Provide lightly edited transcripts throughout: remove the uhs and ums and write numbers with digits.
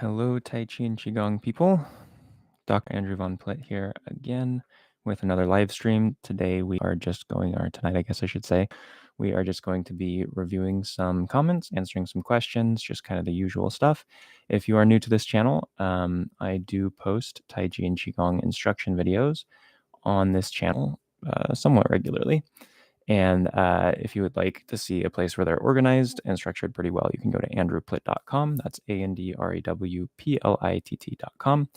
Hello, Tai Chi and Qigong people. Dr. Andrew Von Plitt here again with another live stream. Today we are just going, or tonight I guess I should say, we are just going to be reviewing some comments, answering some questions, just kind of the usual stuff. If you are new to this channel, I do post Tai Chi and Qigong instruction videos on this channel somewhat regularly. And if you would like to see a place where they're organized and structured pretty well, you can go to andrewplitt.com. That's ANDREWPLITT.com.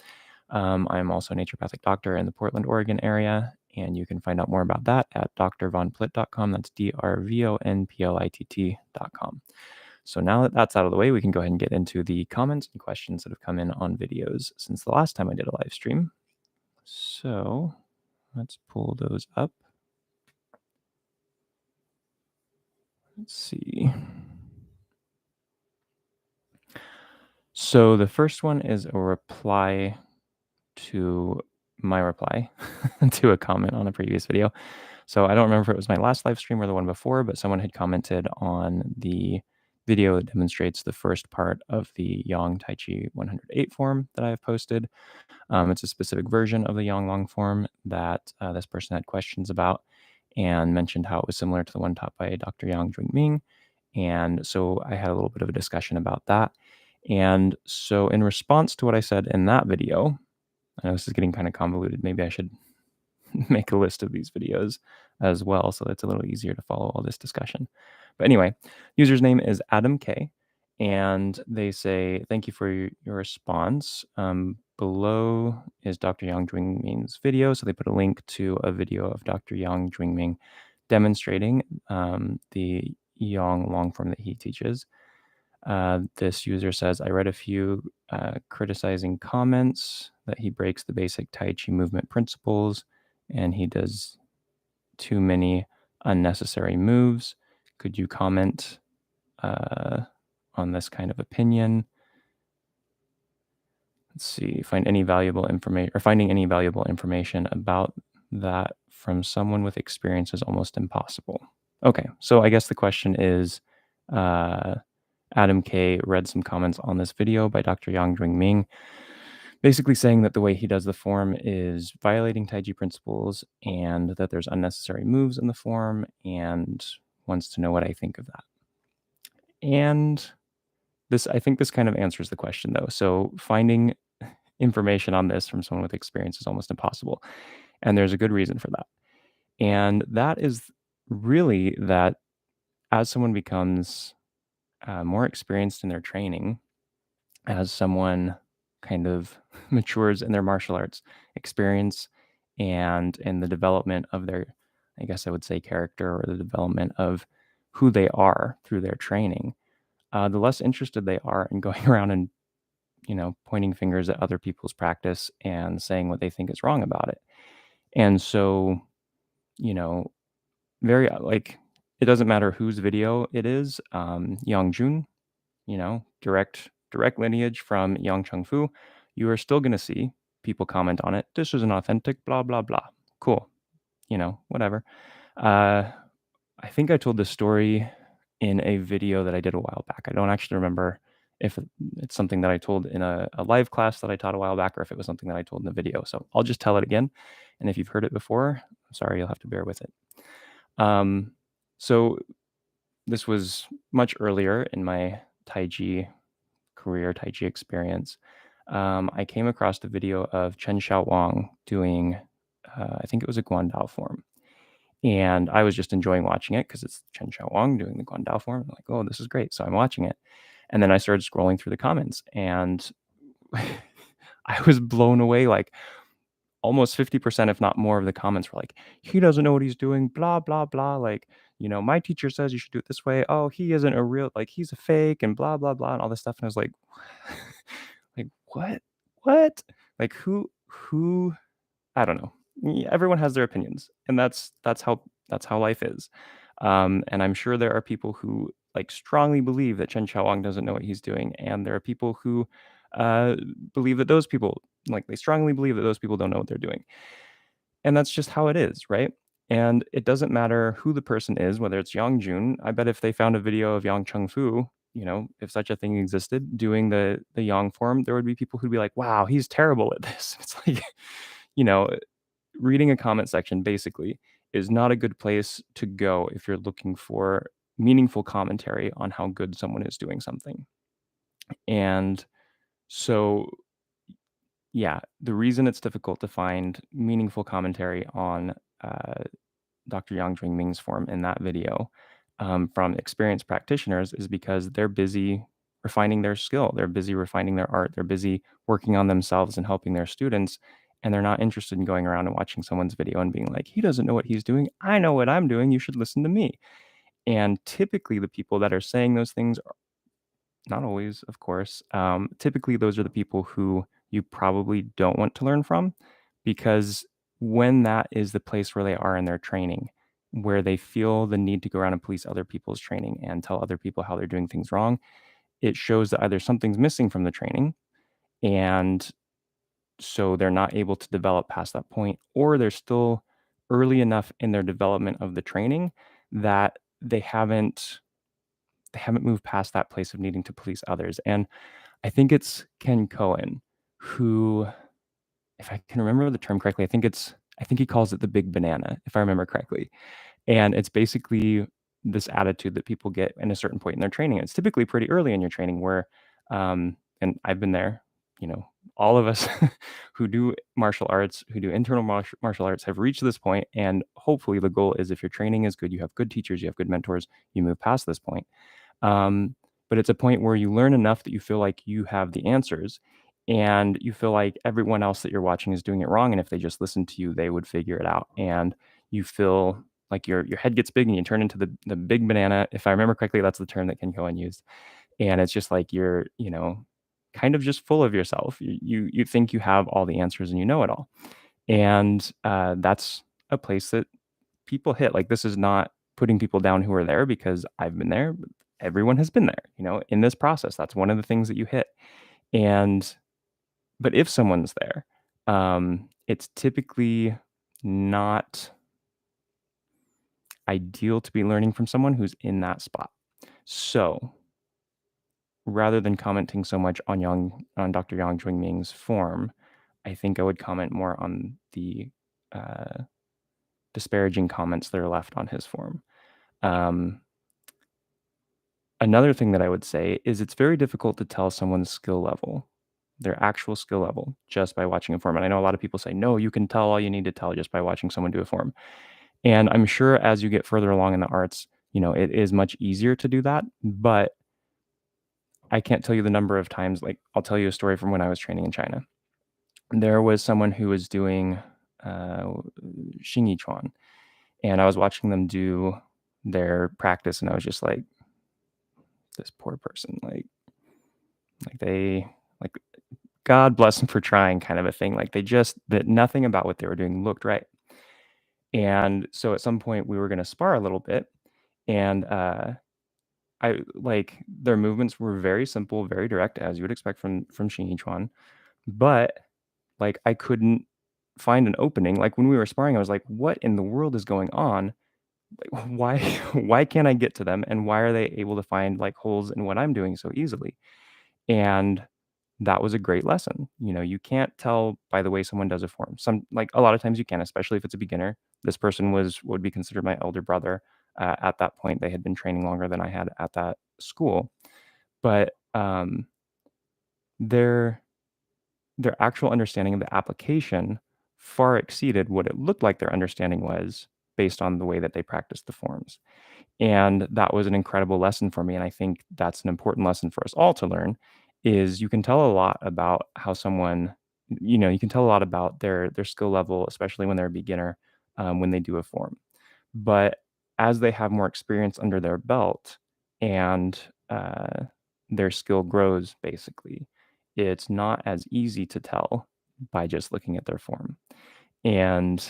I'm also a naturopathic doctor in the Portland, Oregon area, and you can find out more about that at drvonplitt.com. That's drvonplitt.com. So now that that's out of the way, we can go ahead and get into the comments and questions that have come in on videos since the last time I did a live stream. So let's pull those up. Let's see. So the first one is a reply to my reply to a comment on a previous video. So I don't remember if it was my last live stream or the one before, but someone had commented on the video that demonstrates the first part of the Yang Tai Chi 108 form that I have posted. It's a specific version of the Yang Long form that this person had questions about and mentioned how it was similar to the one taught by Dr. Yang Jwing-Ming. And so I had a little bit of a discussion about that. And so in response to what I said in that video, I know this is getting kind of convoluted. Maybe I should make a list of these videos as well so it's a little easier to follow all this discussion. But anyway, user's name is Adam K. And they say, thank you for your response. Below is Dr. Yang Jwing-Ming's video. So they put a link to a video of Dr. Yang Jwing-Ming demonstrating the Yang long form that he teaches. This user says, I read a few criticizing comments that he breaks the basic Tai Chi movement principles and he does too many unnecessary moves. Could you comment on this kind of opinion? Let's see, finding any valuable information about that from someone with experience is almost impossible. Okay, so I guess the question is, Adam K read some comments on this video by Dr. Yang Jwing-Ming, basically saying that the way he does the form is violating Taiji principles and that there's unnecessary moves in the form, and wants to know what I think of that. And I think this kind of answers the question though. So finding information on this from someone with experience is almost impossible. And there's a good reason for that. And that is really that as someone becomes more experienced in their training, as someone kind of matures in their martial arts experience and in the development of their, I guess I would say, character, or the development of who they are through their training, the less interested they are in going around and, pointing fingers at other people's practice and saying what they think is wrong about it. And so, very it doesn't matter whose video it is. Yang Jun, direct lineage from Yang Chengfu, you are still going to see people comment on it. This is an authentic, blah, blah, blah. Cool. Whatever. I think I told this story in a video that I did a while back. I don't actually remember if it's something that I told in a live class that I taught a while back, or if it was something that I told in a video. So I'll just tell it again. And if you've heard it before, I'm sorry, you'll have to bear with it. So this was much earlier in my Taiji career, Taiji experience. I came across the video of Chen Xiaowang doing, I think it was a Guandao form. And I was just enjoying watching it because it's Chen Xiaowang doing the Guandao form. I'm like, oh, this is great. So I'm watching it. And then I started scrolling through the comments and I was blown away. Like almost 50%, if not more, of the comments were like, he doesn't know what he's doing, blah, blah, blah. Like, my teacher says you should do it this way. Oh, he isn't a real, like, he's a fake and blah, blah, blah, and all this stuff. And I was like, like, what? Like, who, I don't know. Everyone has their opinions, and that's how life is. And I'm sure there are people who strongly believe that Chen Xiaowang doesn't know what he's doing, and there are people who believe that those people they strongly believe that those people don't know what they're doing. And that's just how it is, right? And it doesn't matter who the person is, whether it's Yang Jun. I bet if they found a video of Yang Chengfu, if such a thing existed, doing the yang form, there would be people who'd be like, wow, he's terrible at this. It's like, you know, reading a comment section basically is not a good place to go if you're looking for meaningful commentary on how good someone is doing something. And so, yeah, the reason it's difficult to find meaningful commentary on Dr. Yang Ming's form in that video from experienced practitioners is because they're busy refining their skill. They're busy refining their art. They're busy working on themselves and helping their students. And they're not interested in going around and watching someone's video and being like, he doesn't know what he's doing. I know what I'm doing. You should listen to me. And typically, the people that are saying those things, not always, of course, typically, those are the people who you probably don't want to learn from, because when that is the place where they are in their training, where they feel the need to go around and police other people's training and tell other people how they're doing things wrong, it shows that either something's missing from the training, and so they're not able to develop past that point, or they're still early enough in their development of the training that they haven't moved past that place of needing to police others. And I think it's Ken Cohen who, if I can remember the term correctly, I think he calls it the big banana, if I remember correctly. And it's basically this attitude that people get in a certain point in their training. It's typically pretty early in your training where, and I've been there, all of us who do martial arts, who do internal martial arts have reached this point. And hopefully the goal is if your training is good, you have good teachers, you have good mentors, you move past this point. Um, but it's a point where you learn enough that you feel like you have the answers and you feel like everyone else that you're watching is doing it wrong. And if they just listened to you, they would figure it out. And you feel like your head gets big and you turn into the big banana. If I remember correctly, that's the term that Ken Cohen used. And it's just like you're, kind of just full of yourself. You think you have all the answers and you know it all. And that's a place that people hit. Like, this is not putting people down who are there, because I've been there. But everyone has been there, in this process. That's one of the things that you hit. And but if someone's there, it's typically not ideal to be learning from someone who's in that spot. So rather than commenting so much on Dr. Yang Ming's form, I think I would comment more on the uh, disparaging comments that are left on his form. Another thing that I would say is it's very difficult to tell someone's skill level, their actual skill level, just by watching a form. And I know a lot of people say, no, you can tell all you need to tell just by watching someone do a form. And I'm sure as you get further along in the arts, it is much easier to do that. But I can't tell you the number of times, like, I'll tell you a story from when I was training in China. There was someone who was doing Xingyiquan, and I was watching them do their practice, and I was just like, this poor person, like they, like, God bless them for trying, kind of a thing. Like, that nothing about what they were doing looked right. And so at some point we were going to spar a little bit, and I like their movements were very simple, very direct, as you would expect from Xingyiquan, but like I couldn't find an opening. Like, when we were sparring, I was like, what in the world is going on? Like, why why can't I get to them, and why are they able to find like holes in what I'm doing so easily? And that was a great lesson. You can't tell by the way someone does a form. Like, a lot of times you can, especially if it's a beginner. This person would be considered my elder brother. At that point, they had been training longer than I had at that school, but their actual understanding of the application far exceeded what it looked like their understanding was based on the way that they practiced the forms. And that was an incredible lesson for me. And I think that's an important lesson for us all to learn, is you can tell a lot about how someone, you can tell a lot about their skill level, especially when they're a beginner, when they do a form. But as they have more experience under their belt and their skill grows, basically, it's not as easy to tell by just looking at their form. And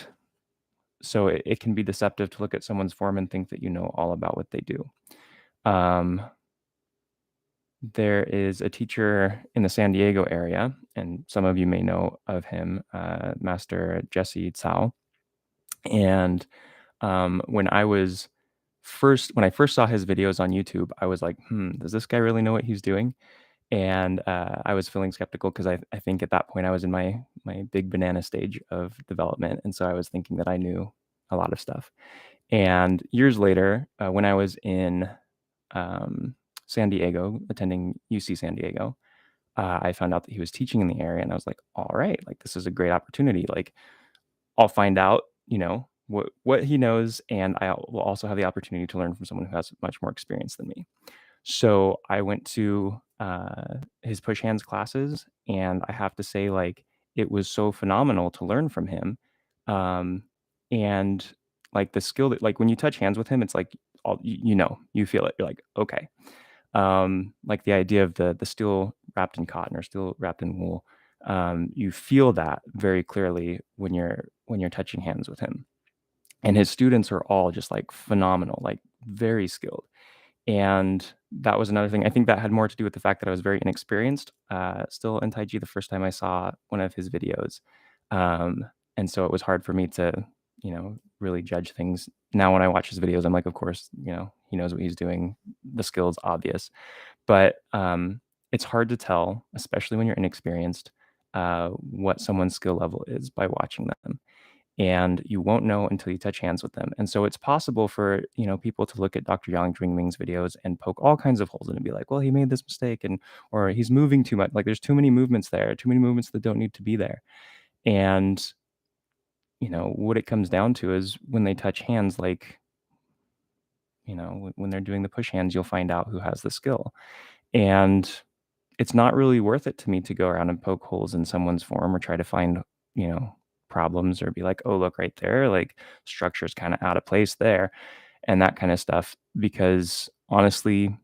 so it can be deceptive to look at someone's form and think that you know all about what they do. There is a teacher in the San Diego area, and some of you may know of him, Master Jesse Tsao. And when I was when I first saw his videos on YouTube, I was like, does this guy really know what he's doing? And I was feeling skeptical because I think at that point I was in my big banana stage of development, and so I was thinking that I knew a lot of stuff. And years later, when I was in um, San Diego, attending UC San Diego, I found out that he was teaching in the area, and I was like, all right, like this is a great opportunity. Like I'll find out, what he knows, and I will also have the opportunity to learn from someone who has much more experience than me. So I went to his push hands classes, and I have to say, like, it was so phenomenal to learn from him. Um, and like the skill that, like, when you touch hands with him, it's like you feel it. You're like, okay. Like the idea of the steel wrapped in cotton or steel wrapped in wool. You feel that very clearly when you're touching hands with him. And his students are all just like phenomenal, like very skilled. And that was another thing. I think that had more to do with the fact that I was very inexperienced, still in Taiji the first time I saw one of his videos. Um, and so it was hard for me to, really judge things. Now when I watch his videos, I'm like, of course, he knows what he's doing. The skill is obvious. But it's hard to tell, especially when you're inexperienced, what someone's skill level is by watching them, and you won't know until you touch hands with them. And so it's possible for, people to look at Dr. Yang Ming's videos and poke all kinds of holes in it and be like, well, he made this mistake, and or he's moving too much. Like there's too many movements there, too many movements that don't need to be there. And, what it comes down to is when they touch hands, like, when they're doing the push hands, you'll find out who has the skill. And it's not really worth it to me to go around and poke holes in someone's form or try to find, you know, problems or be like, "Oh, look right there, like structure's kind of out of place there," and that kind of stuff. Because honestly,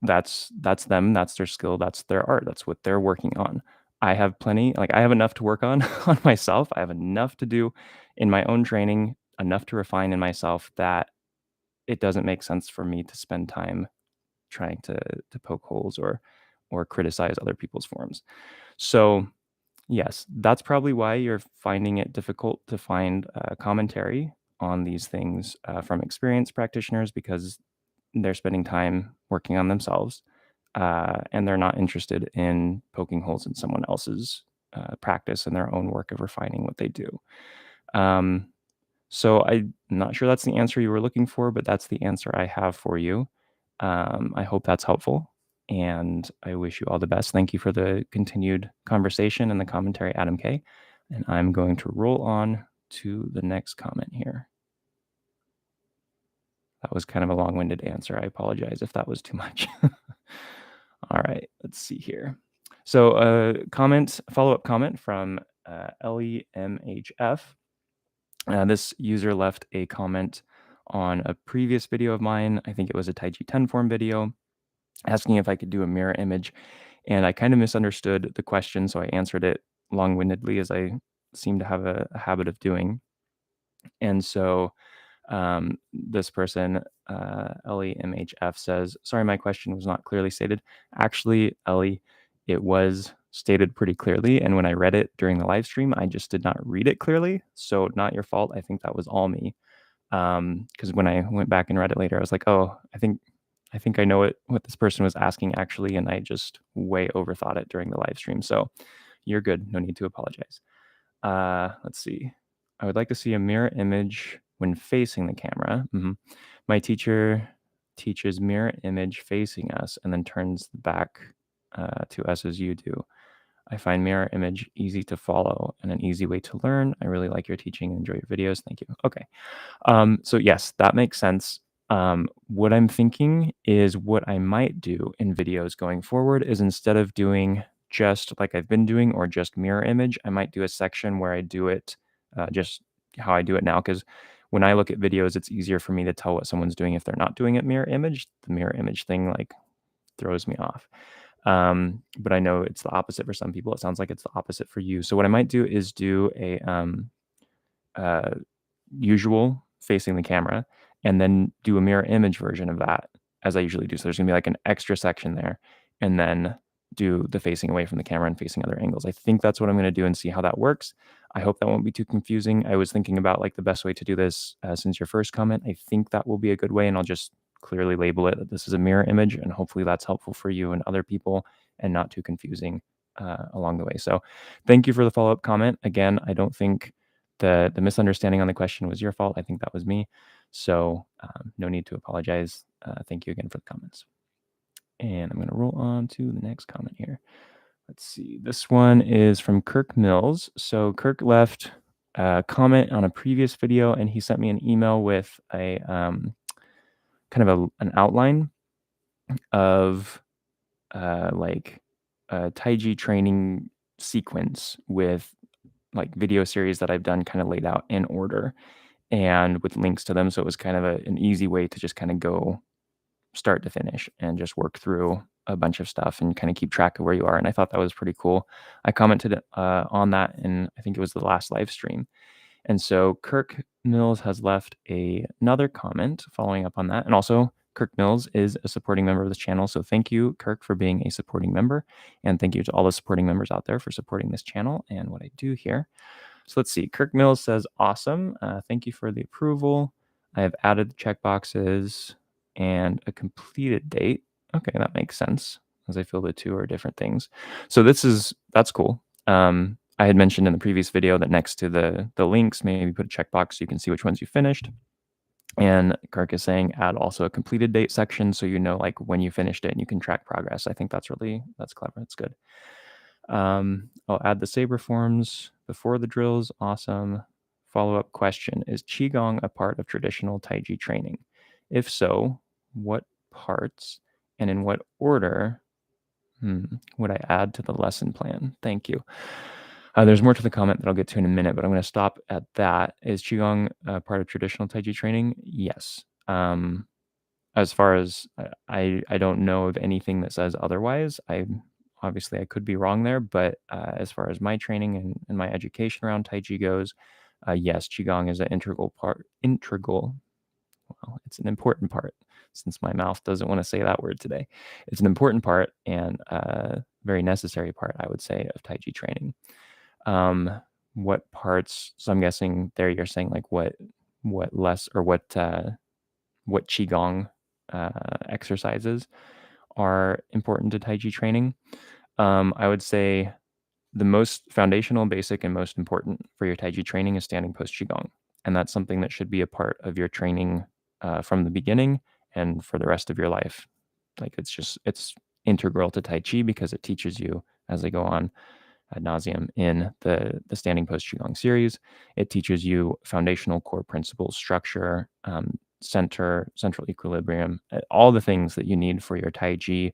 that's them, that's their skill, that's their art, that's what they're working on. I have plenty, like I have enough to work on on myself. I have enough to do in my own training, enough to refine in myself that it doesn't make sense for me to spend time trying to poke holes or criticize other people's forms. So, yes, that's probably why you're finding it difficult to find commentary on these things from experienced practitioners, because they're spending time working on themselves, and they're not interested in poking holes in someone else's practice and their own work of refining what they do. Um, so I'm not sure that's the answer you were looking for, but that's the answer I have for you. I hope that's helpful, and I wish you all the best. Thank you for the continued conversation and the commentary, Adam K. And I'm going to roll on to the next comment here. That was kind of a long-winded answer. I apologize if that was too much. All right, let's see here. So follow-up comment from LEMHF. This user left a comment on a previous video of mine. I think it was a Taiji 10 form video, asking if I could do a mirror image. And I kind of misunderstood the question, so I answered it long-windedly, as I seem to have a habit of doing. And so this person, Ellie MHF, says, sorry, my question was not clearly stated. Actually, Ellie, it was stated pretty clearly. And when I read it during the live stream, I just did not read it clearly. So not your fault. I think that was all me. Because when I went back and read it later, I was like, oh, I think I know what this person was asking actually, and I just way overthought it during the live stream. So you're good. No need to apologize. Let's see. I would like to see a mirror image when facing the camera. My teacher teaches mirror image facing us and then turns back to us as you do. I find mirror image easy to follow and an easy way to learn. I really like your teaching and enjoy your videos. Thank you. Okay. So yes, that makes sense. What I'm thinking is what I might do in videos going forward is, instead of doing just like I've been doing or just mirror image, I might do a section where I do it just how I do it now. Because when I look at videos, it's easier for me to tell what someone's doing if they're not doing it mirror image. The mirror image thing like throws me off. But I know it's the opposite for some people. It sounds like it's the opposite for you. So what I might do is do a uh, usual facing the camera, and then do a mirror image version of that, as I usually do. So there's gonna be like an extra section there, and then do the facing away from the camera and facing other angles. I think that's what I'm gonna do and see how that works. I hope that won't be too confusing. I was thinking about like the best way to do this since your first comment. I think that will be a good way, and I'll just clearly label it that this is a mirror image, and hopefully that's helpful for you and other people and not too confusing along the way. So thank you for the follow-up comment. Again, I don't think the misunderstanding on the question was your fault. I think that was me. So no need to apologize. Thank you again for the comments. And I'm going to roll on to the next comment here. Let's see. This one is from Kirk Mills. So Kirk left a comment on a previous video, and he sent me an email with a kind of an outline of like a taiji training sequence with like video series that I've done kind of laid out in order and with links to them. So it was kind of an easy way to just kind of go start to finish and just work through a bunch of stuff and kind of keep track of where you are. And I thought that was pretty cool. I commented on that, and I think it was the last live stream. And so Kirk Mills has left another comment following up on that. And also, Kirk Mills is a supporting member of this channel. So thank you, Kirk, for being a supporting member. And thank you to all the supporting members out there for supporting this channel and what I do here. So let's see. Kirk Mills says, awesome. Thank you for the approval. I have added the checkboxes and a completed date. Okay, that makes sense, as I feel the two are different things. So that's cool. I had mentioned in the previous video that next to the links, maybe put a checkbox so you can see which ones you finished. And Kirk is saying add also a completed date section so you know like when you finished it and you can track progress. I think that's clever. That's good. I'll add the saber forms before the drills. Awesome. Follow-up question. Is Qigong a part of traditional Taiji training? If so, what parts and in what order would I add to the lesson plan? Thank you. There's more to the comment that I'll get to in a minute, but I'm going to stop at that. Is Qigong part of traditional Taiji training? Yes. As far as I don't know of anything that says otherwise. Obviously I could be wrong there, but as far as my training and my education around Taiji goes, yes, Qigong is an integral part. Well, it's an important part, since my mouth doesn't want to say that word today. It's an important part and a very necessary part, I would say, of Taiji training. What parts? So I'm guessing there you're saying like what less or what Qigong exercises are important to Taiji training. I would say the most foundational, basic, and most important for your Taiji training is standing post Qigong. And that's something that should be a part of your training from the beginning and for the rest of your life. Like it's integral to Tai Chi because it teaches you as they go on ad nauseum in the standing post Qigong series. It teaches you foundational core principles, structure, central equilibrium, all the things that you need for your Taiji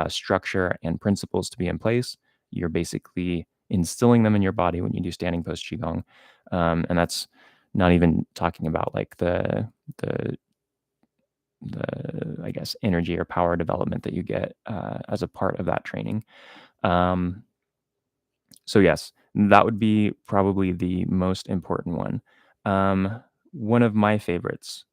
structure and principles to be in place. You're basically instilling them in your body when you do standing post Qigong. And that's not even talking about like the I guess energy or power development that you get as a part of that training. So yes, that would be probably the most important one. One of my favorites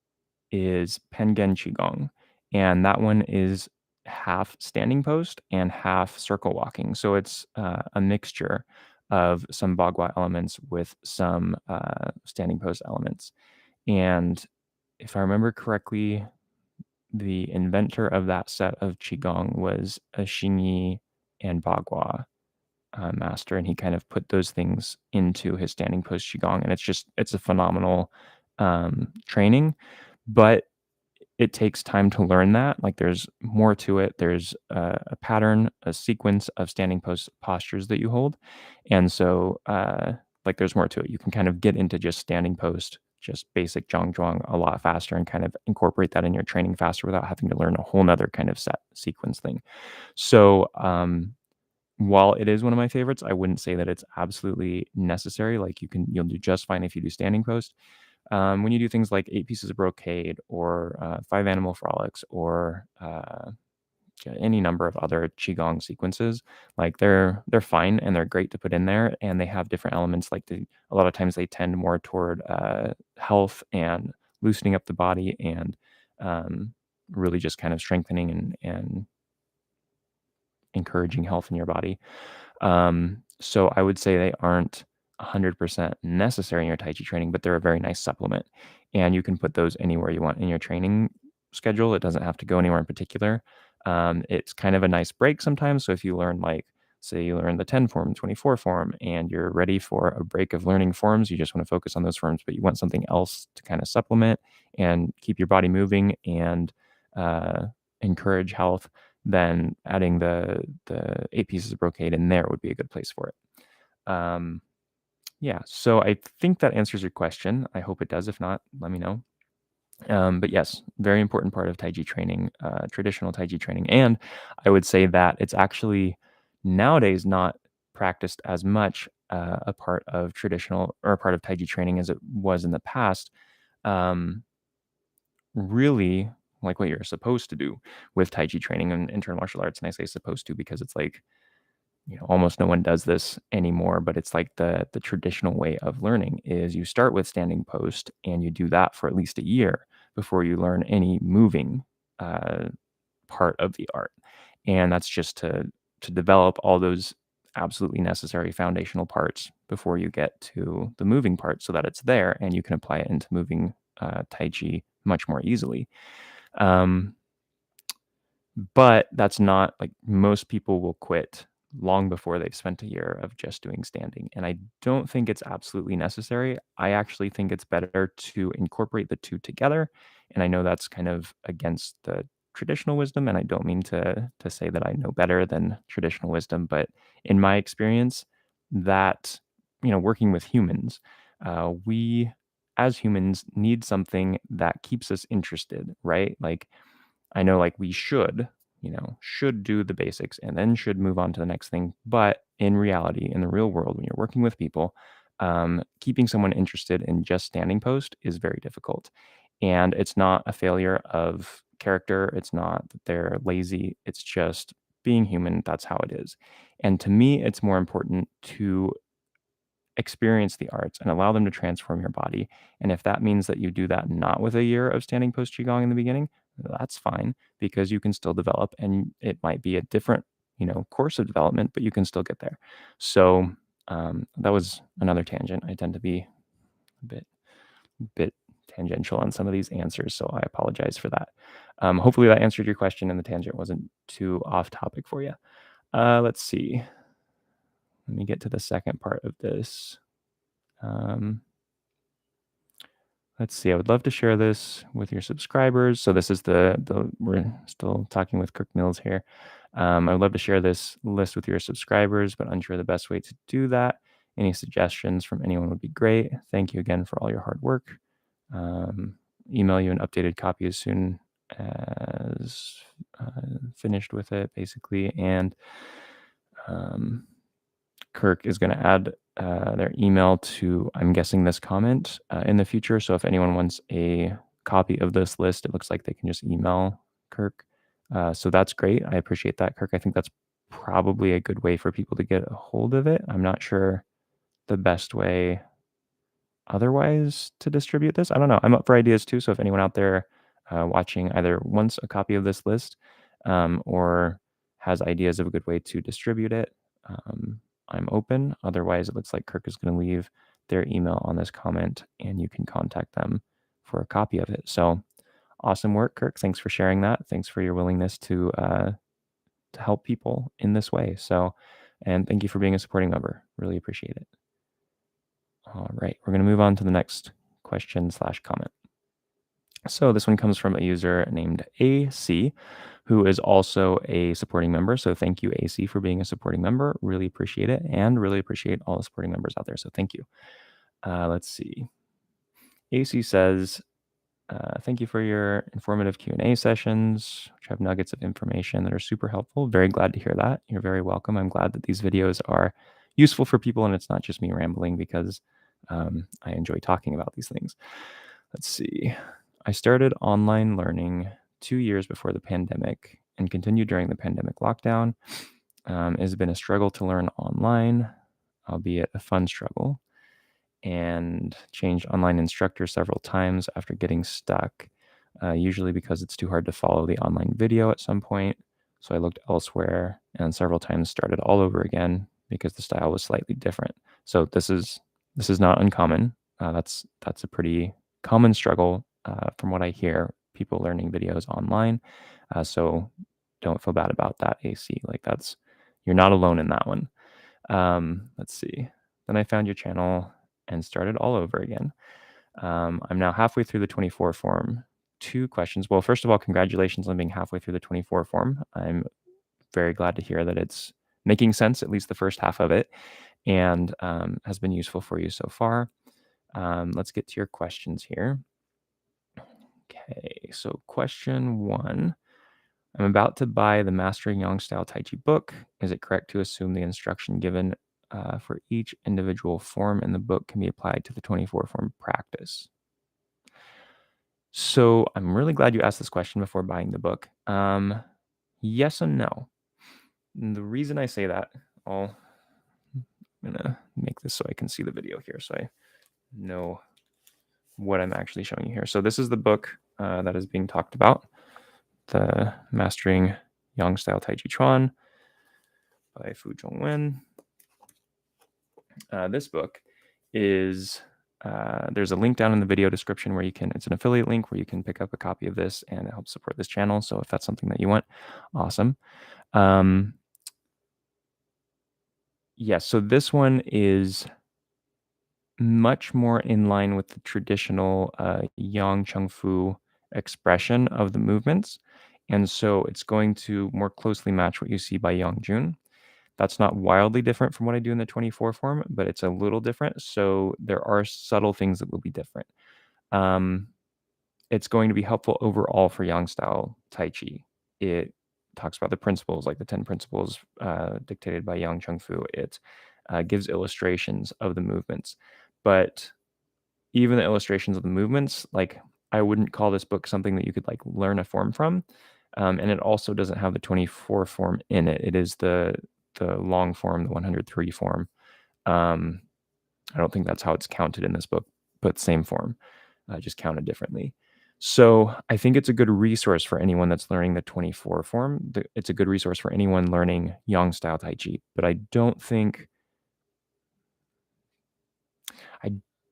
is Pengen Qigong, and that one is half standing post and half circle walking. So it's a mixture of some Bagua elements with some standing post elements. And if I remember correctly, the inventor of that set of Qigong was a Xingyi and Bagua master, and he kind of put those things into his standing post Qigong, and it's a phenomenal training, but it takes time to learn that. Like there's more to it. There's a pattern, a sequence of standing post postures that you hold, and so like there's more to it. You can kind of get into just standing post, just basic zhang a lot faster, and kind of incorporate that in your training faster without having to learn a whole nother kind of set sequence thing. So while it is one of my favorites, I wouldn't say that it's absolutely necessary. Like you'll do just fine if you do standing post. When you do things like 8 pieces of brocade or 5 animal frolics or any number of other qigong sequences, like they're fine and they're great to put in there, and they have different elements. Like a lot of times they tend more toward health and loosening up the body and really just kind of strengthening and encouraging health in your body. So I would say they aren't 100% necessary in your Tai Chi training, but they're a very nice supplement. And you can put those anywhere you want in your training schedule. It doesn't have to go anywhere in particular. It's kind of a nice break sometimes. So if you learn, like, say you learn the 10 form, 24 form, and you're ready for a break of learning forms, you just want to focus on those forms, but you want something else to kind of supplement and keep your body moving and encourage health, then adding the 8 pieces of brocade in there would be a good place for it. Yeah, so I think that answers your question. I hope it does. If not, let me know. But yes, very important part of Taiji training, traditional Taiji training. And I would say that it's actually nowadays not practiced as much a part of traditional or a part of Taiji training as it was in the past. Really, like what you're supposed to do with Taiji training and internal martial arts. And I say supposed to because it's like, almost no one does this anymore, but it's like the traditional way of learning is you start with standing post and you do that for at least a year before you learn any moving uh, part of the art. And that's just to develop all those absolutely necessary foundational parts before you get to the moving part so that it's there and you can apply it into moving Tai Chi much more easily. But that's not like most people will quit long before they've spent a year of just doing standing. And I don't think it's absolutely necessary. I actually think it's better to incorporate the two together. And I know that's kind of against the traditional wisdom. And I don't mean to say that I know better than traditional wisdom, but in my experience, that, working with humans, we as humans need something that keeps us interested, right? Like, I know, like, we should do the basics and then should move on to the next thing. But in reality, in the real world, when you're working with people, keeping someone interested in just standing post is very difficult. And it's not a failure of character. It's not that they're lazy. It's just being human. That's how it is. And to me, it's more important to experience the arts and allow them to transform your body. And if that means that you do that not with a year of standing post Qigong in the beginning, that's fine because you can still develop and it might be a different, course of development, but you can still get there. So that was another tangent. I tend to be a bit tangential on some of these answers, so I apologize for that. Hopefully that answered your question and the tangent wasn't too off topic for you. Let's see. Let me get to the second part of this. Let's see. I would love to share this with your subscribers. So this is we're still talking with Kirk Mills here. I would love to share this list with your subscribers, but unsure the best way to do that. Any suggestions from anyone would be great. Thank you again for all your hard work. Email you an updated copy as soon as finished with it, basically. And Kirk is going to add their email to, I'm guessing, this comment in the future. So if anyone wants a copy of this list, it looks like they can just email Kirk. So that's great. I appreciate that, Kirk. I think that's probably a good way for people to get a hold of it. I'm not sure the best way otherwise to distribute this. I don't know. I'm up for ideas too. So if anyone out there watching either wants a copy of this list or has ideas of a good way to distribute it, I'm open. Otherwise, it looks like Kirk is going to leave their email on this comment and you can contact them for a copy of it. So awesome work, Kirk. Thanks for sharing that. Thanks for your willingness to help people in this way. So, and thank you for being a supporting member. Really appreciate it. All right, we're going to move on to the next question/comment. So this one comes from a user named AC, who is also a supporting member. So thank you, AC, for being a supporting member. Really appreciate it, and really appreciate all the supporting members out there. So thank you. Let's see. AC says, thank you for your informative Q&A sessions, which have nuggets of information that are super helpful. Very glad to hear that. You're very welcome. I'm glad that these videos are useful for people and it's not just me rambling because I enjoy talking about these things. Let's see. I started online learning 2 years before the pandemic and continued during the pandemic lockdown. It has been a struggle to learn online, albeit a fun struggle, and changed online instructors several times after getting stuck, usually because it's too hard to follow the online video at some point. So I looked elsewhere and several times started all over again because the style was slightly different. So this is This is not uncommon. That's a pretty common struggle from what I hear. People learning videos online, so don't feel bad about that, AC. Like you're not alone in that one. Let's see. Then I found your channel and started all over again. I'm now halfway through the 24 form. 2 questions. Well, first of all, congratulations on being halfway through the 24 form. I'm very glad to hear that it's making sense, at least the first half of it, and has been useful for you so far. Let's get to your questions here. Okay, so question 1. I'm about to buy the Mastering Yang Style Tai Chi book. Is it correct to assume the instruction given for each individual form in the book can be applied to the 24 form practice? So I'm really glad you asked this question before buying the book. Yes and no. And the reason I say that, I'm gonna make this so I can see the video here, so I know what I'm actually showing you here. So this is the book that is being talked about, the Mastering Yang Style Taijiquan by Fu Zhongwen. This book is there's a link down in the video description where it's an affiliate link where you can pick up a copy of this, and it helps support this channel. So if that's something that you want, awesome. Yes, so this one is much more in line with the traditional Yang Chung Fu expression of the movements. And so it's going to more closely match what you see by Yang Jun. That's not wildly different from what I do in the 24 form, but it's a little different. So there are subtle things that will be different. It's going to be helpful overall for Yang style Tai Chi. It talks about the principles, like the 10 principles dictated by Yang Chung Fu. It gives illustrations of the movements. But even the illustrations of the movements, like I wouldn't call this book something that you could like learn a form from. And it also doesn't have the 24 form in it. It is the long form, the 103 form. I don't think that's how it's counted in this book, but same form, just counted differently. So I think it's a good resource for anyone that's learning the 24 form. It's a good resource for anyone learning Yang style Tai Chi, but I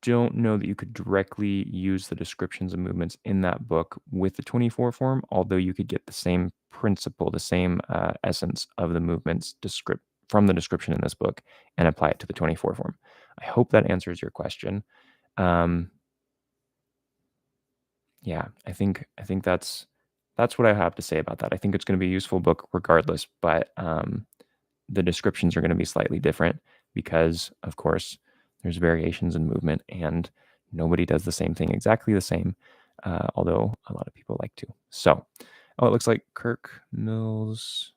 don't know that you could directly use the descriptions of movements in that book with the 24 form, although you could get the same principle, the same essence of the movements from the description in this book and apply it to the 24 form. I hope that answers your question. Yeah, I think that's what I have to say about that. I think it's going to be a useful book regardless, but the descriptions are going to be slightly different because, of course, there's variations in movement and nobody does the same thing exactly the same, although a lot of people like to. So, it looks like Kirk Mills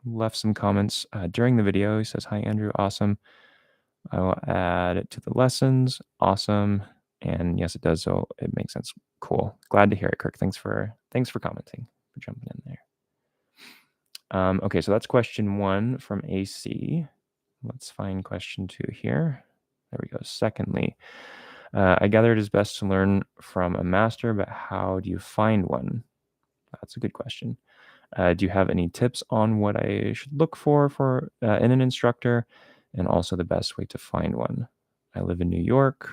left some comments during the video. He says, "Hi, Andrew. Awesome. I will add it to the lessons. Awesome." And yes, it does. So it makes sense. Cool. Glad to hear it, Kirk. Thanks for commenting, for jumping in there. Okay, so that's question 1 from AC. Let's find question 2 here. There we go. Secondly, I gather it is best to learn from a master, but how do you find one? That's a good question. Do you have any tips on what I should look for in an instructor, and also the best way to find one? I live in New York,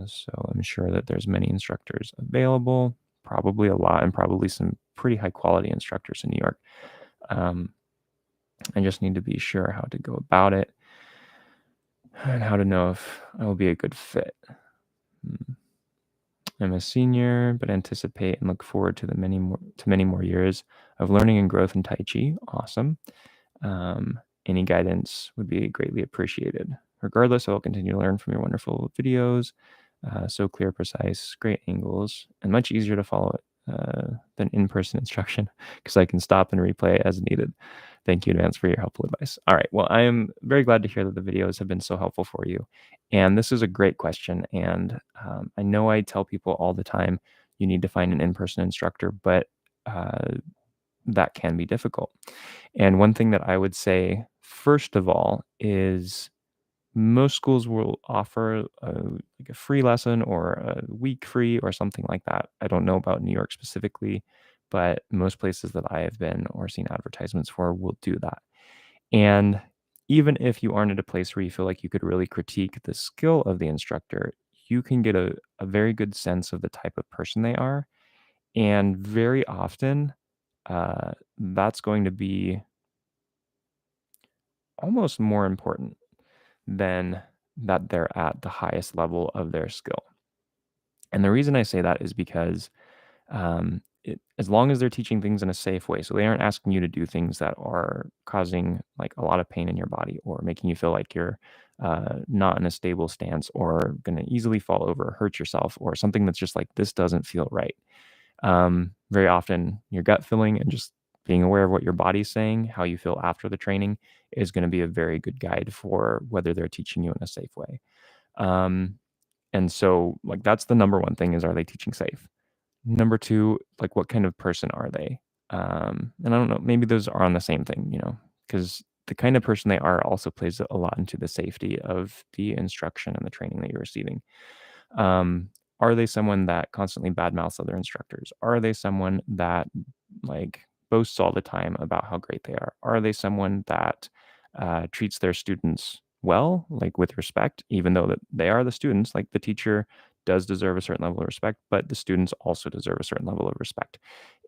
so I'm sure that there's many instructors available, probably a lot, and probably some pretty high quality instructors in New York. I just need to be sure how to go about it and how to know if I will be a good fit. I'm a senior, but anticipate and look forward to many more years of learning and growth in Tai Chi. Awesome. Any guidance would be greatly appreciated. Regardless, I will continue to learn from your wonderful videos. So clear, precise, great angles, and much easier to follow than in-person instruction because I can stop and replay as needed. Thank you in advance for your helpful advice. All right. Well, I am very glad to hear that the videos have been so helpful for you. And this is a great question. And I know I tell people all the time, you need to find an in-person instructor, but that can be difficult. And one thing that I would say, first of all, is most schools will offer like a free lesson or a week free or something like that. I don't know about New York specifically, but most places that I have been or seen advertisements for will do that. And even if you aren't at a place where you feel like you could really critique the skill of the instructor, you can get a very good sense of the type of person they are. And very often, that's going to be almost more important than that they're at the highest level of their skill. And the reason I say that is because as long as they're teaching things in a safe way, so they aren't asking you to do things that are causing like a lot of pain in your body or making you feel like you're not in a stable stance or going to easily fall over, or hurt yourself, or something that's just like this doesn't feel right. Very often, your gut feeling and just being aware of what your body's saying, how you feel after the training, is going to be a very good guide for whether they're teaching you in a safe way. Um, and so, like, that's the number one thing is, are they teaching safe? Number 2, like, what kind of person are they? And I don't know, maybe those are on the same thing, because the kind of person they are also plays a lot into the safety of the instruction and the training that you're receiving. Um, are they someone that constantly badmouths other instructors? Are they someone that, like, boasts all the time about how great they are? Are they someone that, treats their students well, like, with respect, even though that they are the students? Like, the teacher does deserve a certain level of respect, but the students also deserve a certain level of respect.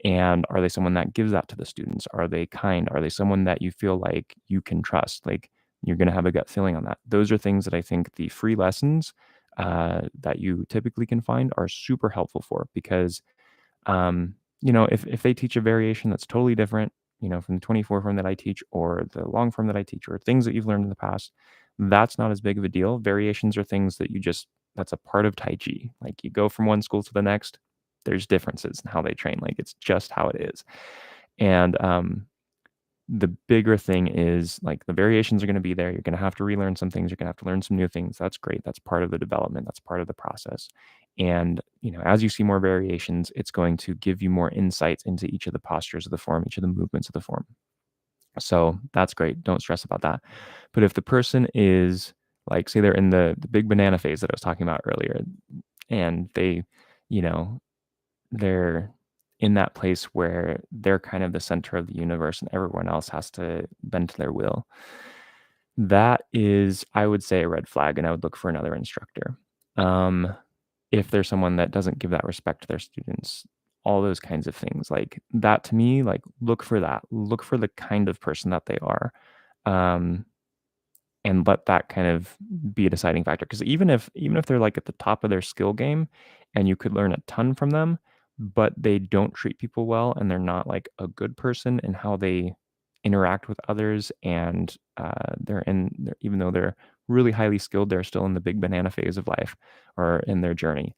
And are they someone that gives that to the students? Are they kind? Are they someone that you feel like you can trust? Like, you're gonna have a gut feeling on that. Those are things that I think the free lessons that you typically can find are super helpful for because, if they teach a variation that's totally different, from the 24 form that I teach or the long form that I teach or things that you've learned in the past, that's not as big of a deal. Variations are things that that's a part of Tai Chi. Like you go from one school to the next, there's differences in how they train. Like it's just how it is. And the bigger thing is like the variations are going to be there. You're going to have to relearn some things. You're going to have to learn some new things. That's great. That's part of the development. That's part of the process. And, as you see more variations, it's going to give you more insights into each of the postures of the form, each of the movements of the form. So that's great. Don't stress about that. But if the person is like, say they're in the big banana phase that I was talking about earlier, and you know, they're in that place where they're kind of the center of the universe and everyone else has to bend to their will. That is, I would say, a red flag, and I would look for another instructor. Um, if there's someone that doesn't give that respect to their students, all those kinds of things, like that to me, like look for that. Look for the kind of person that they are. Um, and let that kind of be a deciding factor. Because even if they're, like, at the top of their skill game and you could learn a ton from them, but they don't treat people well and they're not, like, a good person in how they interact with others and, they're even though they're really highly skilled, they're still in the big banana phase of life or in their journey.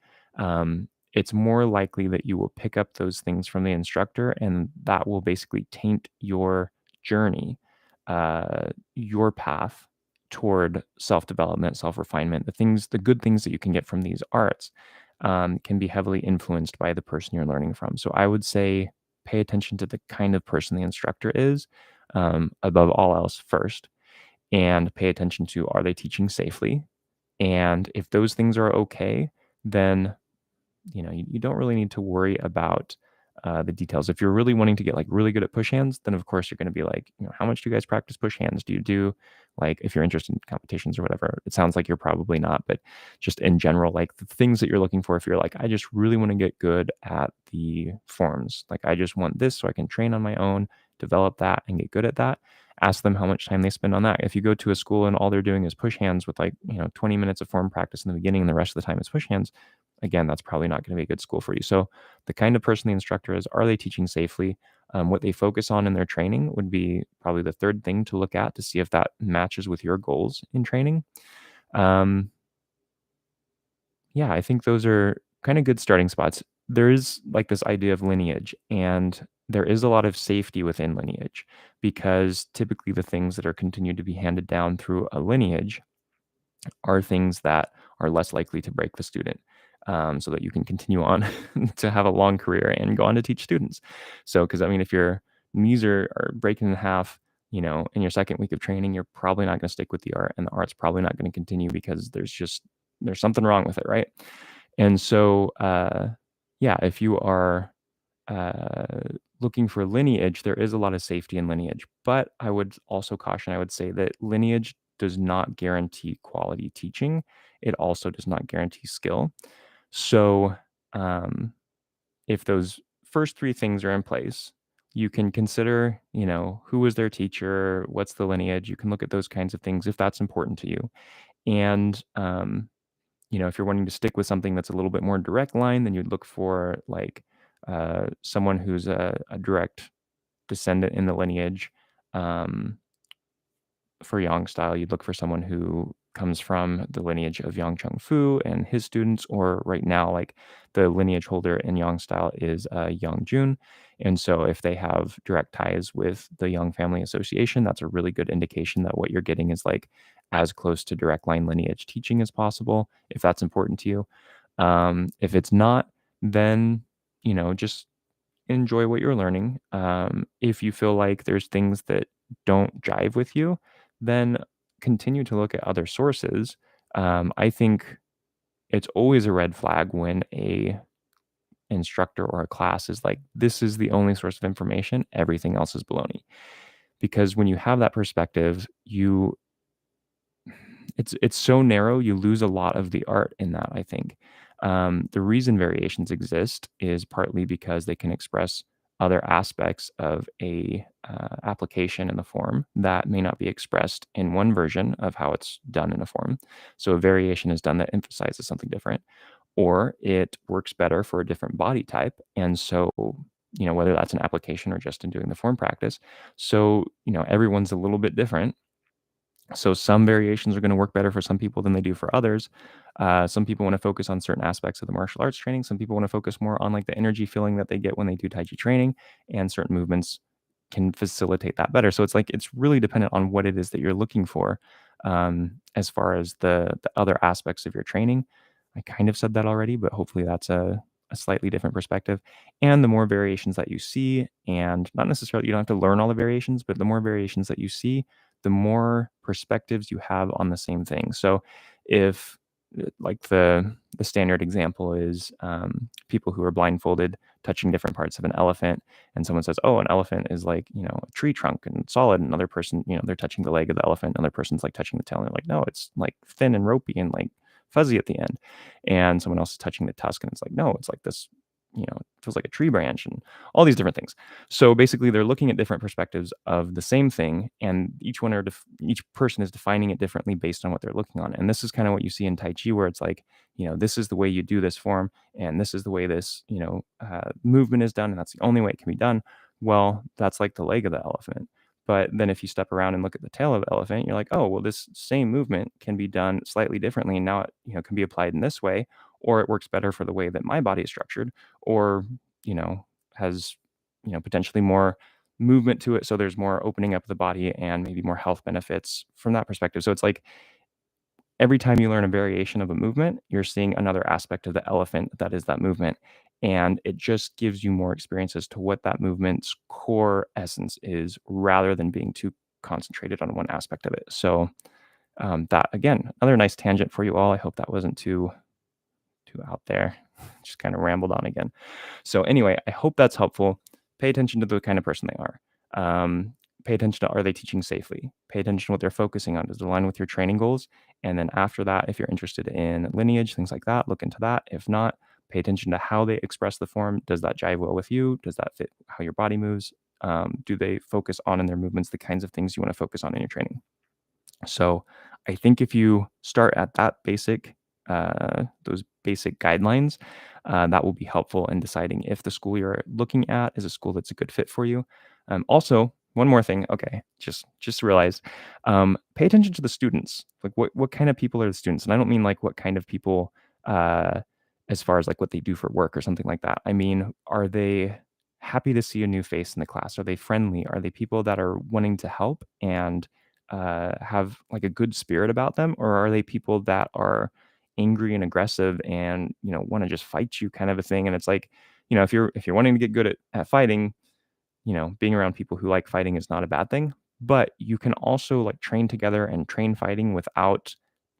It's more likely that you will pick up those things from the instructor, and that will basically taint your journey, your path toward self-development, self-refinement, the good things that you can get from these arts, can be heavily influenced by the person you're learning from. So I would say pay attention to the kind of person the instructor is, above all else first, and pay attention to, are they teaching safely? And if those things are okay, then you don't really need to worry about the details. If you're really wanting to get like really good at push hands, then of course you're going to be like, how much do you guys practice push hands? Do you do like, if you're interested in competitions or whatever? It sounds like you're probably not, but just in general, like the things that you're looking for, if you're like, I just really want to get good at the forms, like I just want this so I can train on my own, develop that and get good at that. Ask them how much time they spend on that. If you go to a school and all they're doing is push hands with like, 20 minutes of form practice in the beginning and the rest of the time is push hands, again, that's probably not going to be a good school for you. So, the kind of person the instructor is, are they teaching safely? What they focus on in their training would be probably the third thing to look at to see if that matches with your goals in training. Um, yeah, I think those are kind of good starting spots. There is like this idea of lineage, and there is a lot of safety within lineage because typically the things that are continued to be handed down through a lineage are things that are less likely to break the student, so that you can continue on to have a long career and go on to teach students. So, because I mean, if your knees are breaking in half, in your second week of training, you're probably not going to stick with the art, and the art's probably not going to continue because there's something wrong with it, right? And so, yeah, if you are uh, looking for lineage, there is a lot of safety in lineage, but I would also caution, I would say that lineage does not guarantee quality teaching. It also does not guarantee skill. So, um, if those first three things are in place, you can consider, who was their teacher, what's the lineage. You can look at those kinds of things if that's important to you. And, if you're wanting to stick with something that's a little bit more direct line, then you'd look for like someone who's a direct descendant in the lineage. Um, for Yang style, you'd look for someone who comes from the lineage of Yang Chung Fu and his students, or right now, like the lineage holder in Yang style is Yang Jun. And so if they have direct ties with the Yang Family Association, that's a really good indication that what you're getting is like as close to direct line lineage teaching as possible, if that's important to you. If it's not, then, just enjoy what you're learning. If you feel like there's things that don't jive with you, then continue to look at other sources. I think it's always a red flag when a instructor or a class is like, this is the only source of information, everything else is baloney. Because when you have that perspective, it's so narrow, you lose a lot of the art in that, I think. The reason variations exist is partly because they can express other aspects of a application in the form that may not be expressed in one version of how it's done in a form. So a variation is done that emphasizes something different, or it works better for a different body type. And so, whether that's an application or just in doing the form practice. So, everyone's a little bit different, so some variations are going to work better for some people than they do for others. Some people want to focus on certain aspects of the martial arts training. Some people want to focus more on like the energy feeling that they get when they do Tai Chi training, and certain movements can facilitate that better. So it's like it's really dependent on what it is that you're looking for, as far as the other aspects of your training. I kind of said that already, but hopefully that's a slightly different perspective. And the more variations that you see, and not necessarily you don't have to learn all the variations, but the more variations that you see, the more perspectives you have on the same thing. So if like the standard example is people who are blindfolded touching different parts of an elephant, and someone says, oh, an elephant is like, a tree trunk and solid, and another person, they're touching the leg of the elephant, another person's like touching the tail, and they're like, no, it's like thin and ropey and like fuzzy at the end. And someone else is touching the tusk, and it's like, no, it's like this, it feels like a tree branch, and all these different things. So basically, they're looking at different perspectives of the same thing, and each person is defining it differently based on what they're looking on. And this is kind of what you see in Tai Chi, where it's like, this is the way you do this form, and this is the way this, movement is done, and that's the only way it can be done. Well, that's like the leg of the elephant. But then if you step around and look at the tail of the elephant, you're like, oh, well, this same movement can be done slightly differently, and now it, can be applied in this way, or it works better for the way that my body is structured, or has potentially more movement to it, so there's more opening up of the body and maybe more health benefits from that perspective. So it's like every time you learn a variation of a movement, you're seeing another aspect of the elephant that is that movement, and it just gives you more experience as to what that movement's core essence is, rather than being too concentrated on one aspect of it. So that, again, another nice tangent for you all. I hope that wasn't too out there. Just kind of rambled on again. So anyway, I hope that's helpful. Pay attention to the kind of person they are. Pay attention to, are they teaching safely? Pay attention to what they're focusing on. Does it align with your training goals? And then after that, if you're interested in lineage, things like that, look into that. If not, pay attention to how they express the form. Does that jive well with you? Does that fit how your body moves? Do they focus on in their movements the kinds of things you want to focus on in your training? So I think if you start at that those basic guidelines, that will be helpful in deciding if the school you're looking at is a school that's a good fit for you. Also, one more thing. Okay, just realized, pay attention to the students. Like what kind of people are the students? And I don't mean like what kind of people, as far as like what they do for work or something like that. I mean, are they happy to see a new face in the class? Are they friendly? Are they people that are wanting to help and have like a good spirit about them, or are they people that are angry and aggressive and want to just fight you, kind of a thing? And it's like, if you're wanting to get good at fighting, being around people who like fighting is not a bad thing. But you can also like train together and train fighting without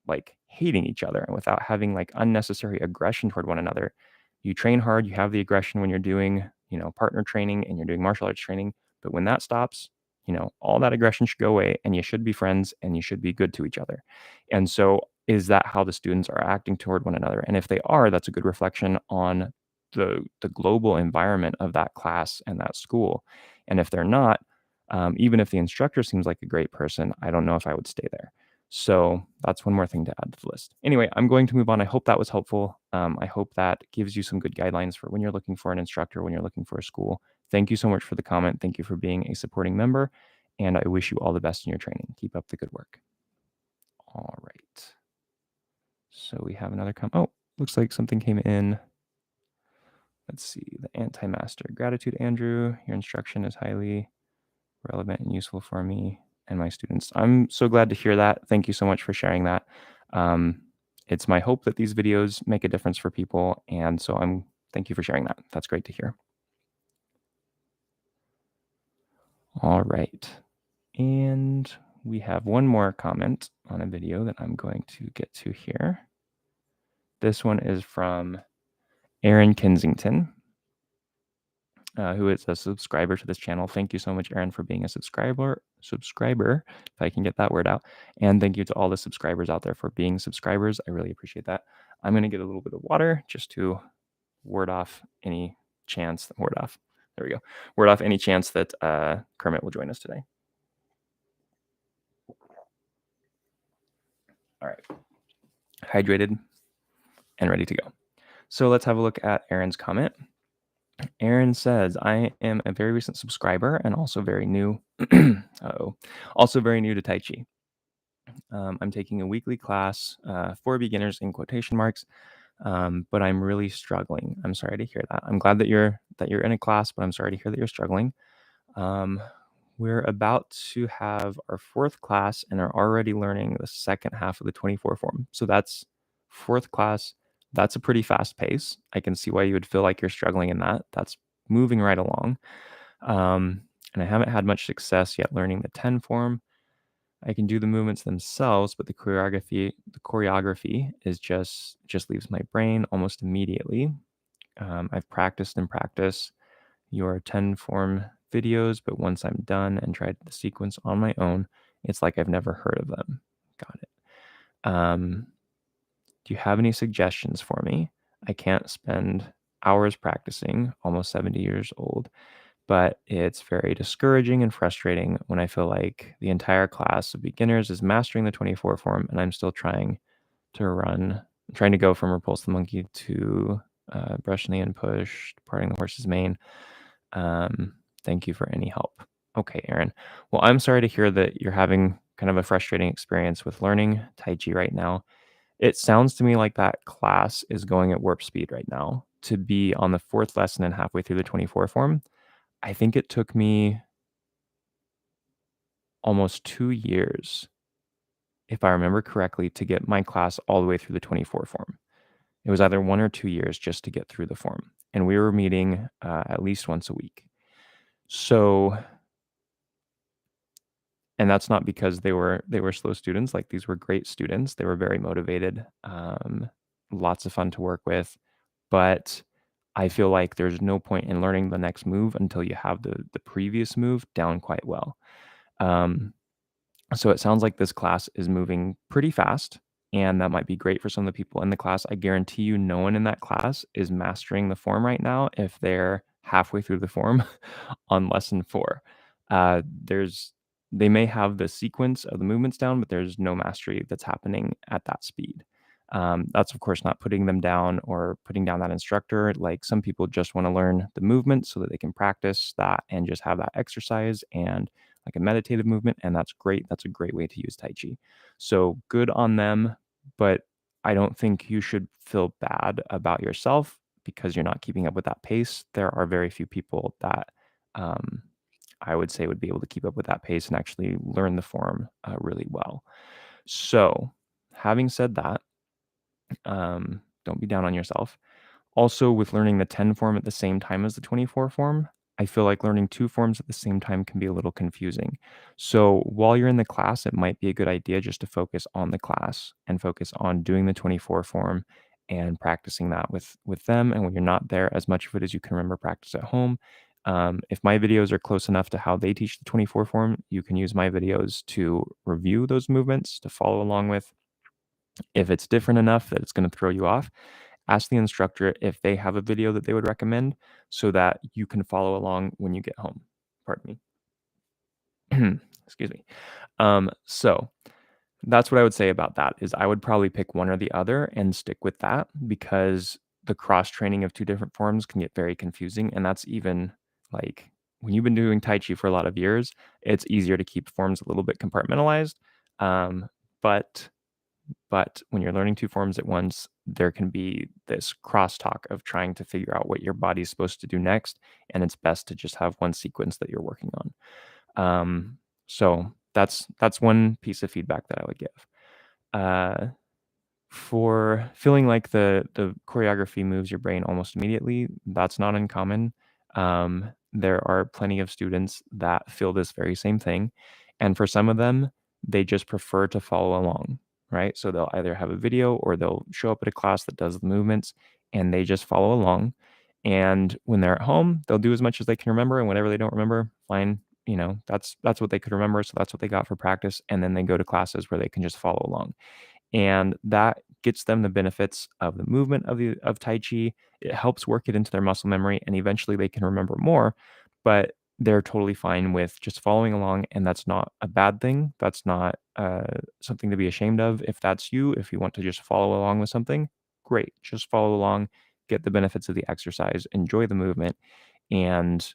like hating each other and without having like unnecessary aggression toward one another. You train hard, you have the aggression when you're doing partner training and you're doing martial arts training. But when that stops, all that aggression should go away and you should be friends and you should be good to each other. And so is that how the students are acting toward one another? And if they are, that's a good reflection on the global environment of that class and that school. And if they're not, even if the instructor seems like a great person, I don't know if I would stay there. So that's one more thing to add to the list. Anyway, I'm going to move on. I hope that was helpful. I hope that gives you some good guidelines for when you're looking for an instructor, when you're looking for a school. Thank you so much for the comment. Thank you for being a supporting member. And I wish you all the best in your training. Keep up the good work. All right. So we have another comment. Oh, looks like something came in. Let's see. The anti-master. Gratitude, Andrew. Your instruction is highly relevant and useful for me and my students. I'm so glad to hear that. Thank you so much for sharing that. It's my hope that these videos make a difference for people. And so thank you for sharing that. That's great to hear. All right. And we have one more comment on a video that I'm going to get to here. This one is from Aaron Kensington, who is a subscriber to this channel. Thank you so much, Aaron, for being a subscriber, if I can get that word out. And thank you to all the subscribers out there for being subscribers. I really appreciate that. I'm going to get a little bit of water just to ward off any chance there we go. Ward off any chance that Kermit will join us today. All right. Hydrated and ready to go. So let's have a look at Aaron's comment. Aaron says, I am a very recent subscriber and also very new. Also very new to Tai Chi. I'm taking a weekly class for beginners in quotation marks, but I'm really struggling. I'm sorry to hear that. I'm glad that you're in a class, but I'm sorry to hear that you're struggling. We're about to have our fourth class and are already learning the second half of the 24 form. So that's fourth class. That's a pretty fast pace. I can see why you would feel like you're struggling in that. That's moving right along. And I haven't had much success yet learning the 10 form. I can do the movements themselves, but the choreography is just leaves my brain almost immediately. I've practiced and practiced your 10 form videos, but once I'm done and tried the sequence on my own, it's like I've never heard of them. Got it. Do you have any suggestions for me? I can't spend hours practicing, almost 70 years old, but it's very discouraging and frustrating when I feel like the entire class of beginners is mastering the 24 form and I'm still trying to go from repulse the monkey to brush knee and push, parting the horse's mane. Thank you for any help. Okay, Aaron. Well, I'm sorry to hear that you're having kind of a frustrating experience with learning Tai Chi right now. It sounds to me like that class is going at warp speed right now. To be on the fourth lesson and halfway through the 24 form, I think it took me almost 2 years, if I remember correctly, to get my class all the way through the 24 form. It was either 1 or 2 years just to get through the form, and we were meeting at least once a week. So, and that's not because they were slow students. Like, these were great students. They were very motivated, lots of fun to work with. But I feel like there's no point in learning the next move until you have the previous move down quite well. So it sounds like this class is moving pretty fast, and that might be great for some of the people in the class. I guarantee you no one in that class is mastering the form right now if they're halfway through the form on lesson 4. They may have the sequence of the movements down, but there's no mastery that's happening at that speed. That's of course not putting them down or putting down that instructor. Like, some people just want to learn the movement so that they can practice that and just have that exercise and like a meditative movement. And that's great. That's a great way to use Tai Chi. So good on them. But I don't think you should feel bad about yourself because you're not keeping up with that pace. There are very few people that I would say would be able to keep up with that pace and actually learn the form really well. So having said that, don't be down on yourself. Also, with learning the 10 form at the same time as the 24 form, I feel like learning 2 forms at the same time can be a little confusing. So while you're in the class, it might be a good idea just to focus on the class and focus on doing the 24 form and practicing that with them. And when you're not there, as much of it as you can remember, practice at home. If my videos are close enough to how they teach the 24 form, you can use my videos to review those movements to follow along with. If it's different enough that it's going to throw you off, ask the instructor if they have a video that they would recommend so that you can follow along when you get home. Pardon me. Excuse me. So that's what I would say about that is I would probably pick one or the other and stick with that because the cross training of two different forms can get very confusing. And that's even like when you've been doing Tai Chi for a lot of years, it's easier to keep forms a little bit compartmentalized. Um, but but when you're learning two forms at once, there can be this crosstalk of trying to figure out what your body's supposed to do next. And it's best to just have one sequence that you're working on. So that's one piece of feedback that I would give. Uh, for feeling like the choreography moves your brain almost immediately, that's not uncommon. There are plenty of students that feel this very same thing, and for some of them, they just prefer to follow along, right? So they'll either have a video or they'll show up at a class that does the movements, and they just follow along. And when they're at home, they'll do as much as they can remember, and whatever they don't remember, fine. That's what they could remember, so that's what they got for practice, and then they go to classes where they can just follow along and that gets them the benefits of the movement of Tai Chi. It helps work it into their muscle memory, and eventually they can remember more. But they're totally fine with just following along, and that's not a bad thing. That's not something to be ashamed of. If that's you, if you want to just follow along with something, great. Just follow along, get the benefits of the exercise, enjoy the movement, and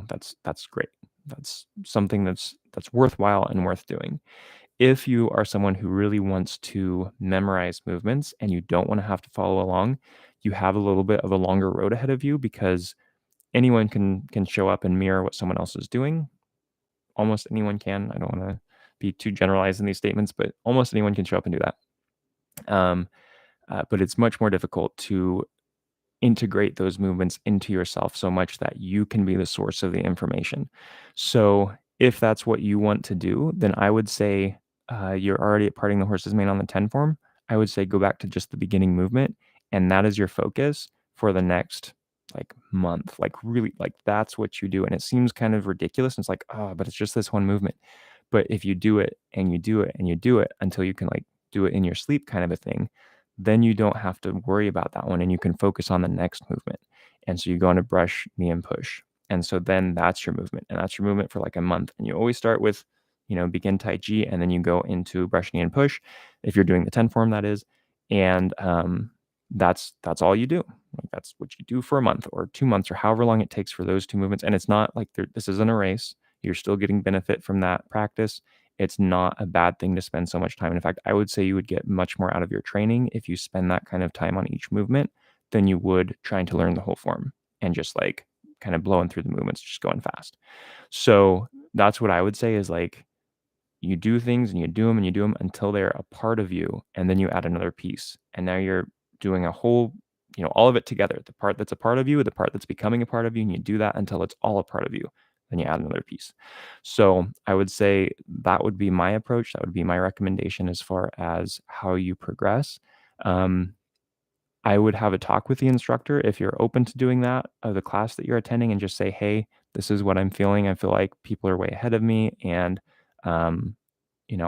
that's great. That's something that's worthwhile and worth doing. If you are someone who really wants to memorize movements and you don't want to have to follow along, you have a little bit of a longer road ahead of you because anyone can show up and mirror what someone else is doing. Almost anyone can. I don't want to be too generalized in these statements, but almost anyone can show up and do that. But it's much more difficult to integrate those movements into yourself so much that you can be the source of the information. So if that's what you want to do, then I would say you're already at parting the horse's mane on the 10 form. I would say go back to just the beginning movement, and that is your focus for the next like month. Like really, like that's what you do. And it seems kind of ridiculous. And it's like, oh, but it's just this one movement. But if you do it and you do it and you do it until you can like do it in your sleep kind of a thing, then you don't have to worry about that one and you can focus on the next movement. And so you go into brush, knee, and push. And so then that's your movement. And that's your movement for like a month. And you always start with, begin Tai Chi and then you go into brush, knee, and push. If you're doing the 10 form, that is. And that's all you do. Like that's what you do for a month or 2 months or however long it takes for those two movements. And it's not like this isn't a race. You're still getting benefit from that practice. It's not a bad thing to spend so much time. In fact, I would say you would get much more out of your training if you spend that kind of time on each movement than you would trying to learn the whole form and just like kind of blowing through the movements, just going fast. So that's what I would say is like you do things and you do them and you do them until they're a part of you. And then you add another piece. And now you're doing a whole, all of it together. The part that's a part of you, the part that's becoming a part of you. And you do that until it's all a part of you. Then you add another piece. So I would say that would be my approach. That would be my recommendation as far as how you progress. I would have a talk with the instructor if you're open to doing that of the class that you're attending and just say, hey, this is what I'm feeling. I feel like people are way ahead of me. And, um,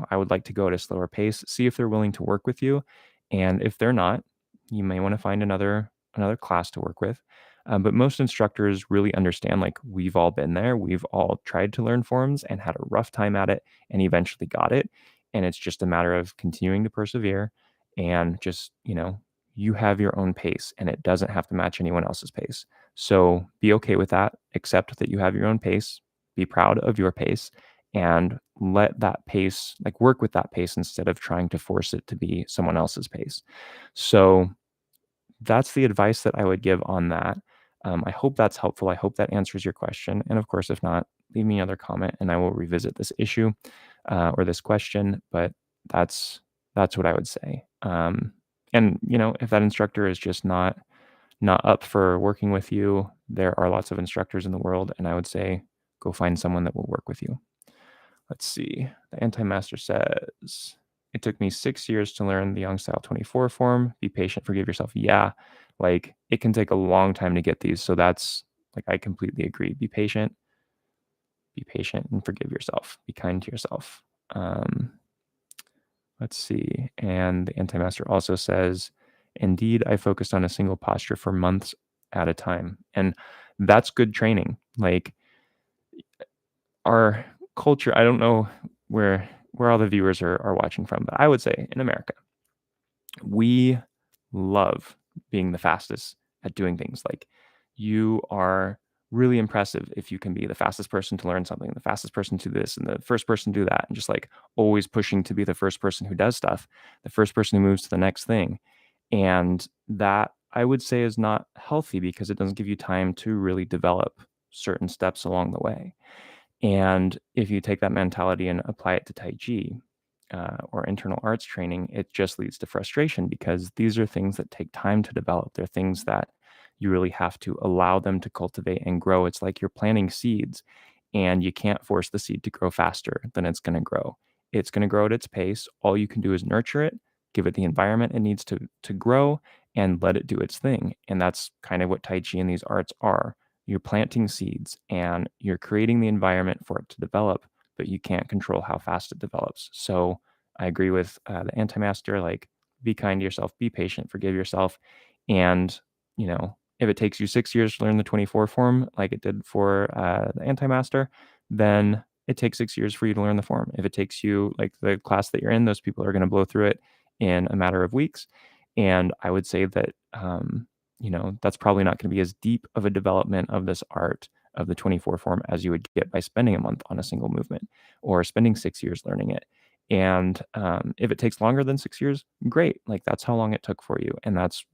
I would like to go at a slower pace, see if they're willing to work with you. And if they're not, you may want to find another class to work with. But most instructors really understand, like we've all been there. We've all tried to learn forms and had a rough time at it and eventually got it. And it's just a matter of continuing to persevere and just, you have your own pace and it doesn't have to match anyone else's pace. So be okay with that. Accept that you have your own pace. Be proud of your pace and let that pace, like work with that pace instead of trying to force it to be someone else's pace. So that's the advice that I would give on that. I hope that's helpful. I hope that answers your question. And of course, if not, leave me another comment and I will revisit this issue or this question. But that's what I would say. And if that instructor is just not up for working with you, there are lots of instructors in the world, and I would say go find someone that will work with you. Let's see. The anti-master says, It took me 6 years to learn the Yang Style 24 form. Be patient, forgive yourself. Yeah, like, it can take a long time to get these, so that's like, I completely agree. Be patient, and forgive yourself. Be kind to yourself. Let's see, and the Anti-Master also says, "Indeed, I focused on a single posture for months at a time," and that's good training. Like, our culture, I don't know where all the viewers are watching from, but I would say in America, we love being the fastest at doing things. Like, you are really impressive if you can be the fastest person to learn something, the fastest person to do this, and the first person to do that, and just like always pushing to be the first person who does stuff, the first person who moves to the next thing. And that, I would say, is not healthy because it doesn't give you time to really develop certain steps along the way. And if you take that mentality and apply it to Tai Chi or internal arts training, it just leads to frustration because these are things that take time to develop. They're things that you really have to allow them to cultivate and grow. It's like you're planting seeds, and you can't force the seed to grow faster than it's going to grow. It's going to grow at its pace. All you can do is nurture it, give it the environment it needs to grow, and let it do its thing. And that's kind of what Tai Chi and these arts are. You're planting seeds and you're creating the environment for it to develop, but you can't control how fast it develops. So I agree with the Anti-Master, like, be kind to yourself, be patient, forgive yourself. And, if it takes you 6 years to learn the 24 form, like it did for the Anti-Master, then it takes 6 years for you to learn the form. If it takes you, like the class that you're in, those people are going to blow through it in a matter of weeks. And I would say that, that's probably not going to be as deep of a development of this art of the 24 form as you would get by spending a month on a single movement or spending 6 years learning it. And if it takes longer than 6 years, great. Like, that's how long it took for you. And that's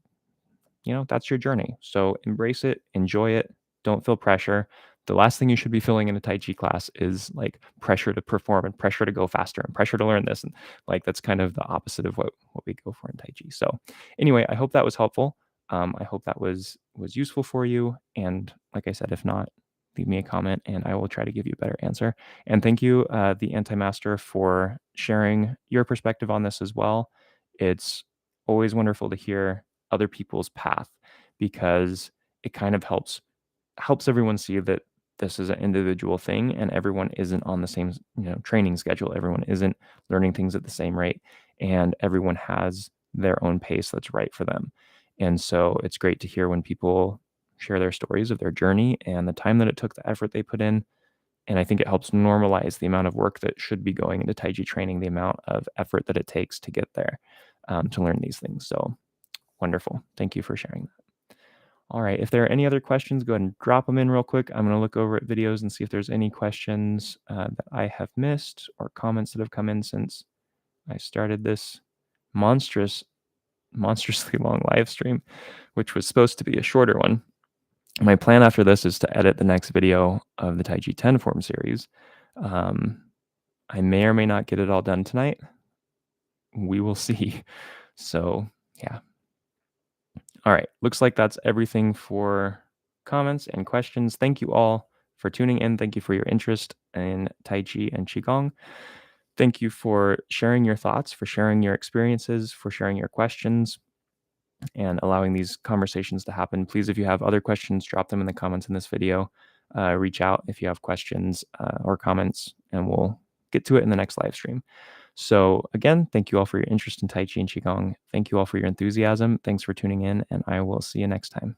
your journey. So embrace it, enjoy it, don't feel pressure. The last thing you should be feeling in a Tai Chi class is like pressure to perform and pressure to go faster and pressure to learn this. And like, that's kind of the opposite of what we go for in Tai Chi. So anyway, I hope that was helpful. I hope that was useful for you. And like I said, if not, leave me a comment and I will try to give you a better answer. And thank you, the Anti-Master, for sharing your perspective on this as well. It's always wonderful to hear other people's path because it kind of helps everyone see that this is an individual thing and everyone isn't on the same training schedule. Everyone isn't learning things at the same rate, and everyone has their own pace that's right for them. And so it's great to hear when people share their stories of their journey and the time that it took, the effort they put in. And I think it helps normalize the amount of work that should be going into Taiji training, the amount of effort that it takes to get there, to learn these things. So wonderful. Thank you for sharing that. All right. If there are any other questions, go ahead and drop them in real quick. I'm going to look over at videos and see if there's any questions that I have missed or comments that have come in since I started this monstrously long live stream, which was supposed to be a shorter one. My plan after this is to edit the next video of the Taiji 10 form series. I may or may not get it all done tonight. We will see. So yeah. All right. Looks like that's everything for comments and questions. Thank you all for tuning in. Thank you for your interest in Tai Chi and Qigong. Thank you for sharing your thoughts, for sharing your experiences, for sharing your questions, and allowing these conversations to happen. Please, if you have other questions, drop them in the comments in this video. Reach out if you have questions or comments, and we'll get to it in the next live stream. So again, thank you all for your interest in Tai Chi and Qigong. Thank you all for your enthusiasm. Thanks for tuning in, and I will see you next time.